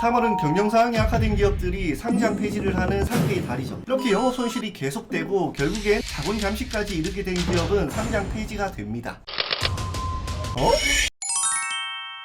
3월은 경영상황이 악화된 기업들이 상장 폐지를 하는 상대의 달이죠. 이렇게 영업 손실이 계속되고 결국엔 자본 잠식까지 이르게 된 기업은 상장 폐지가 됩니다.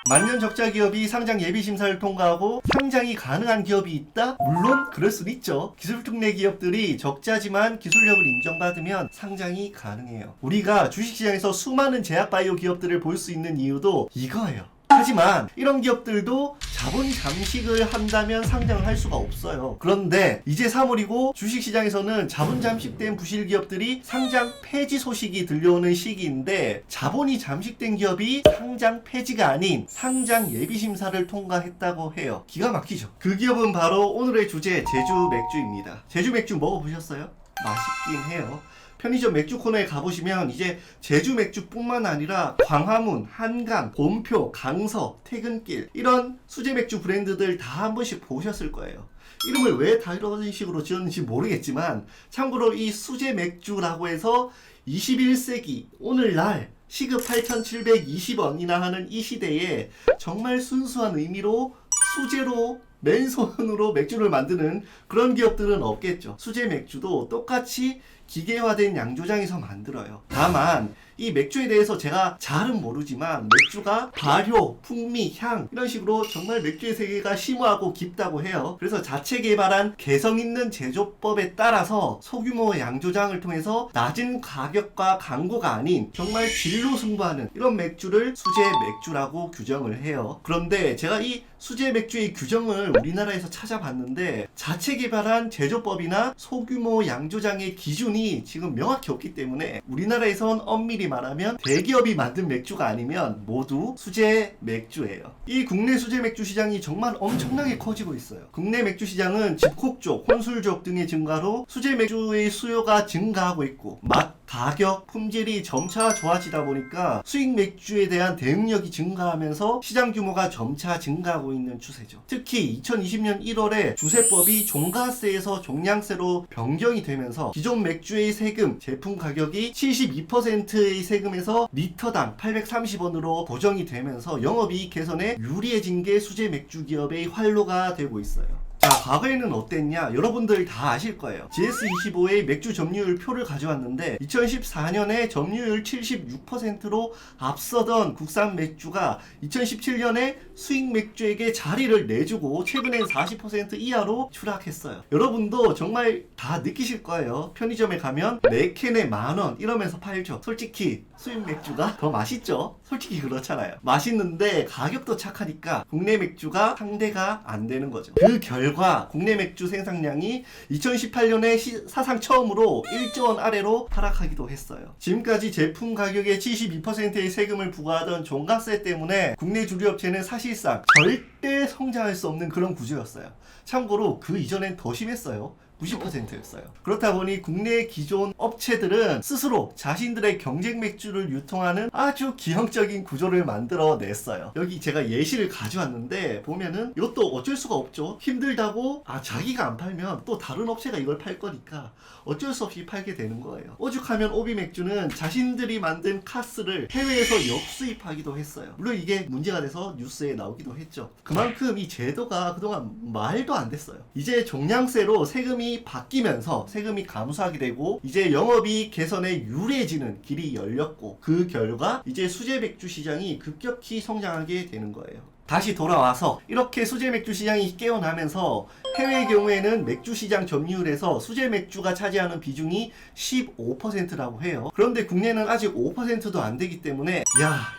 만년 적자 기업이 상장 예비 심사를 통과하고 상장이 가능한 기업이 있다? 물론 그럴 수는 있죠. 기술특례 기업들이 적자지만 기술력을 인정받으면 상장이 가능해요. 우리가 주식시장에서 수많은 제약바이오 기업들을 볼 수 있는 이유도 이거예요. 하지만 이런 기업들도 자본 잠식을 한다면 상장을 할 수가 없어요. 그런데 이제 3월이고 주식시장에서는 자본 잠식된 부실 기업들이 상장 폐지 소식이 들려오는 시기인데, 자본이 잠식된 기업이 상장 폐지가 아닌 상장 예비심사를 통과했다고 해요. 기가 막히죠. 그 기업은 바로 오늘의 주제 제주 맥주입니다. 제주 맥주 먹어보셨어요? 맛있긴 해요. 편의점 맥주 코너에 가보시면 이제 제주 맥주뿐만 아니라 광화문, 한강, 곰표, 강서, 퇴근길 이런 수제 맥주 브랜드들 다 한 번씩 보셨을 거예요. 이름을 왜 다 이런 식으로 지었는지 모르겠지만 참고로 이 수제 맥주라고 해서 21세기 오늘날 시급 8,720원이나 하는 이 시대에 정말 순수한 의미로 수제로 맨손으로 맥주를 만드는 그런 기업들은 없겠죠. 수제 맥주도 똑같이 기계화된 양조장에서 만들어요. 다만 이 맥주에 대해서 제가 잘은 모르지만 맥주가 발효, 풍미, 향 이런 식으로 정말 맥주의 세계가 심오하고 깊다고 해요. 그래서 자체 개발한 개성 있는 제조법에 따라서 소규모 양조장을 통해서 낮은 가격과 광고가 아닌 정말 질로 승부하는 이런 맥주를 수제 맥주라고 규정을 해요. 그런데 제가 이 수제 맥주의 규정을 우리나라에서 찾아봤는데 자체 개발한 제조법이나 소규모 양조장의 기준이 지금 명확히 없기 때문에 우리나라에선 엄밀히 말하면 대기업이 만든 맥주가 아니면 모두 수제 맥주예요. 이 국내 수제 맥주 시장이 정말 엄청나게 커지고 있어요. 국내 맥주 시장은 집콕족, 혼술족 등의 증가로 수제 맥주의 수요가 증가하고 있고 맛, 가격, 품질이 점차 좋아지다 보니까 수익 맥주에 대한 대응력이 증가하면서 시장 규모가 점차 증가하고 있는 추세죠. 특히 2020년 1월에 주세법이 종가세에서 종량세로 변경이 되면서 기존 맥주의 세금, 제품 가격이 72%의 세금에서 리터당 830원으로 보정이 되면서 영업이익 개선에 유리해진 게 수제 맥주 기업의 활로가 되고 있어요. 자, 과거에는 어땠냐? 여러분들 다 아실 거예요. GS25의 맥주 점유율 표를 가져왔는데 2014년에 점유율 76%로 앞서던 국산 맥주가 2017년에 수익 맥주에게 자리를 내주고 최근엔 40% 이하로 추락했어요. 여러분도 정말 다 느끼실 거예요. 편의점에 가면 4캔에 만원 이러면서 팔죠. 솔직히 수입 맥주가 더 맛있죠? 솔직히 그렇잖아요. 맛있는데 가격도 착하니까 국내 맥주가 상대가 안 되는 거죠. 그 결과 국내 맥주 생산량이 2018년에 사상 처음으로 1조 원 아래로 하락하기도 했어요. 지금까지 제품 가격의 72%의 세금을 부과하던 종가세 때문에 국내 주류업체는 사실상 절대 성장할 수 없는 그런 구조였어요. 참고로 그 이전엔 더 심했어요. 90%였어요. 그렇다 보니 국내 기존 업체들은 스스로 자신들의 경쟁 맥주를 유통하는 아주 기형적인 구조를 만들어 냈어요. 여기 제가 예시를 가져왔는데 보면은 이것도 어쩔 수가 없죠. 힘들다고 자기가 안 팔면 또 다른 업체가 이걸 팔 거니까 어쩔 수 없이 팔게 되는 거예요. 오죽하면 오비 맥주는 자신들이 만든 카스를 해외에서 역수입하기도 했어요. 물론 이게 문제가 돼서 뉴스에 나오기도 했죠. 그만큼 이 제도가 그동안 말도 안 됐어요. 이제 종량세로 세금이 바뀌면서 세금이 감소하게 되고 이제 영업이익 개선에 유리해지는 길이 열렸고 그 결과 이제 수제 맥주 시장이 급격히 성장하게 되는 거예요. 다시 돌아와서 이렇게 수제 맥주 시장이 깨어나면서 해외의 경우에는 맥주 시장 점유율에서 수제 맥주가 차지하는 비중이 15%라고 해요. 그런데 국내는 아직 5%도 안 되기 때문에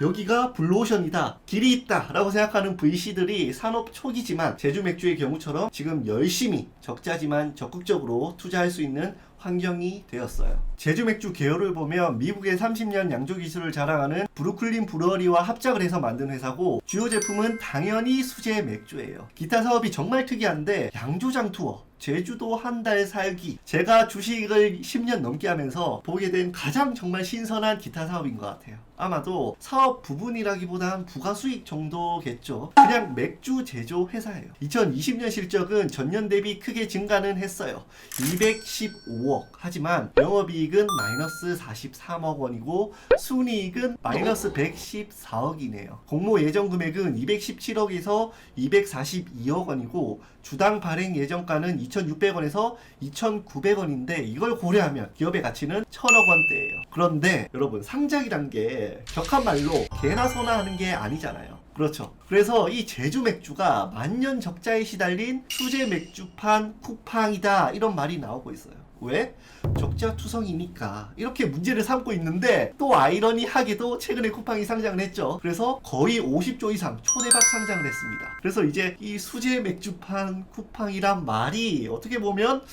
여기가 블루오션이다, 길이 있다 라고 생각하는 VC들이 산업 초기지만 제주 맥주의 경우처럼 지금 열심히 적자지만 적극적으로 투자할 수 있는 환경이 되었어요. 제주 맥주 계열을 보면 미국의 30년 양조 기술을 자랑하는 브루클린 브루어리와 합작을 해서 만든 회사고 주요 제품은 당연히 수제 맥주예요. 기타 사업이 정말 특이한데 양조장 투어, 제주도 한 달 살기. 제가 주식을 10년 넘게 하면서 보게 된 가장 정말 신선한 기타 사업인 것 같아요. 아마도 사업 부분이라기보단 부가 수익 정도겠죠. 그냥 맥주 제조 회사예요. 2020년 실적은 전년 대비 크게 증가는 했어요. 215억. 하지만 영업이익은 마이너스 43억 원이고 순이익은 마이너스 114억이네요. 공모 예정 금액은 217억에서 242억 원이고 주당 발행 예정가는 2,600원에서 2,900원인데 이걸 고려하면 기업의 가치는 1,000억 원대예요. 그런데 여러분, 상장이란 게 격한 말로 개나 소나 하는 게 아니잖아요. 그렇죠. 그래서 이 제주 맥주가 만년 적자에 시달린 수제 맥주판 쿠팡이다, 이런 말이 나오고 있어요. 왜? 적자 투성이니까 이렇게 문제를 삼고 있는데, 또 아이러니하게도 최근에 쿠팡이 상장을 했죠. 그래서 거의 50조 이상 초대박 상장을 했습니다. 그래서 이제 이 수제 맥주판 쿠팡이란 말이 어떻게 보면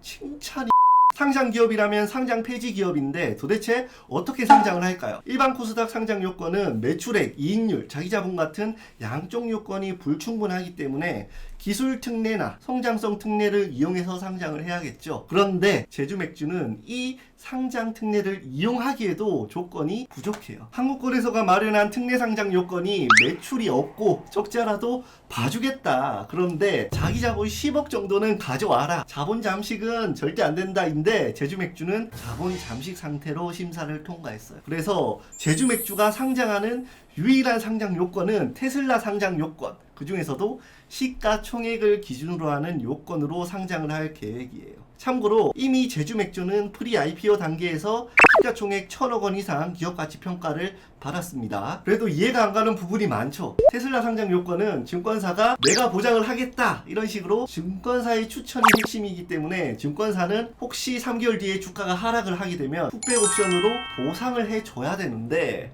칭찬이. 상장 기업이라면 상장 폐지 기업인데 도대체 어떻게 상장을 할까요? 일반 코스닥 상장 요건은 매출액, 이익률, 자기자본 같은 양쪽 요건이 불충분하기 때문에 기술 특례나 성장성 특례를 이용해서 상장을 해야겠죠. 그런데 제주맥주는 이 상장 특례를 이용하기에도 조건이 부족해요. 한국거래소가 마련한 특례 상장 요건이 매출이 없고 적자라도 봐주겠다. 그런데 자기자본 10억 정도는 가져와라. 자본 잠식은 절대 안 된다인데 제주맥주는 자본 잠식 상태로 심사를 통과했어요. 그래서 제주맥주가 상장하는 유일한 상장 요건은 테슬라 상장 요건. 그 중에서도 시가총액을 기준으로 하는 요건으로 상장을 할 계획이에요. 참고로 이미 제주맥주는 프리 IPO 단계에서 시가총액 1,000억 원 이상 기업가치 평가를 받았습니다. 그래도 이해가 안 가는 부분이 많죠. 테슬라 상장 요건은 증권사가 내가 보장을 하겠다, 이런 식으로 증권사의 추천이 핵심이기 때문에 증권사는 혹시 3개월 뒤에 주가가 하락을 하게 되면 풋백 옵션으로 보상을 해줘야 되는데,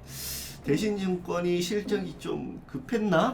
대신증권이 실적이 좀 급했나?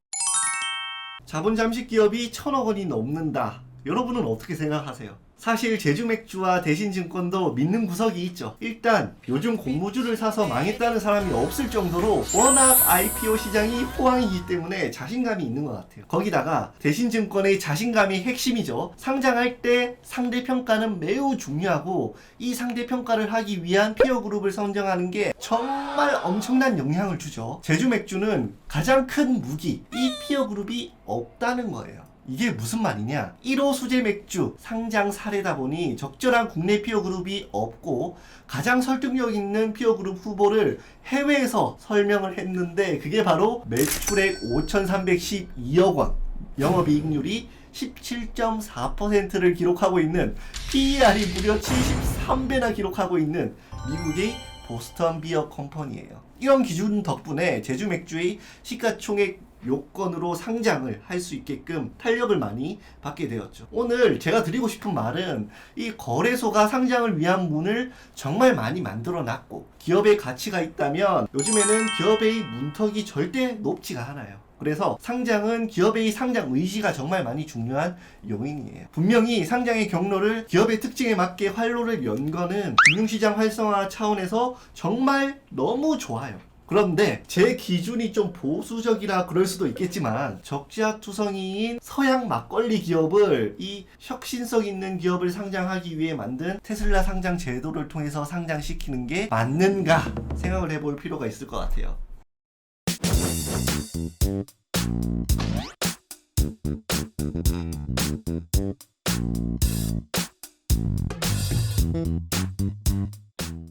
자본 잠식 기업이 1,000억 원이 넘는다. 여러분은 어떻게 생각하세요? 사실 제주맥주와 대신증권도 믿는 구석이 있죠. 일단 요즘 공모주를 사서 망했다는 사람이 없을 정도로 워낙 IPO 시장이 호황이기 때문에 자신감이 있는 것 같아요. 거기다가 대신증권의 자신감이 핵심이죠. 상장할 때 상대평가는 매우 중요하고 이 상대평가를 하기 위한 피어그룹을 선정하는 게 정말 엄청난 영향을 주죠. 제주맥주는 가장 큰 무기, 이 피어그룹이 없다는 거예요. 이게 무슨 말이냐? 1호 수제 맥주 상장 사례다 보니 적절한 국내 피어그룹이 없고 가장 설득력 있는 피어그룹 후보를 해외에서 설명을 했는데 그게 바로 매출액 5,312억 원, 영업이익률이 17.4%를 기록하고 있는, PER이 무려 73배나 기록하고 있는 미국의 보스턴 비어 컴퍼니예요. 이런 기준 덕분에 제주맥주의 시가총액 요건으로 상장을 할 수 있게끔 탄력을 많이 받게 되었죠. 오늘 제가 드리고 싶은 말은 이 거래소가 상장을 위한 문을 정말 많이 만들어 놨고 기업의 가치가 있다면 요즘에는 기업의 문턱이 절대 높지가 않아요. 그래서 상장은 기업의 상장 의지가 정말 많이 중요한 요인이에요. 분명히 상장의 경로를 기업의 특징에 맞게 활로를 연 거는 금융시장 활성화 차원에서 정말 너무 좋아요. 그런데 제 기준이 좀 보수적이라 그럴 수도 있겠지만 적자투성이인 서양 막걸리 기업을, 이 혁신성 있는 기업을 상장하기 위해 만든 테슬라 상장 제도를 통해서 상장시키는 게 맞는가 생각을 해볼 필요가 있을 것 같아요.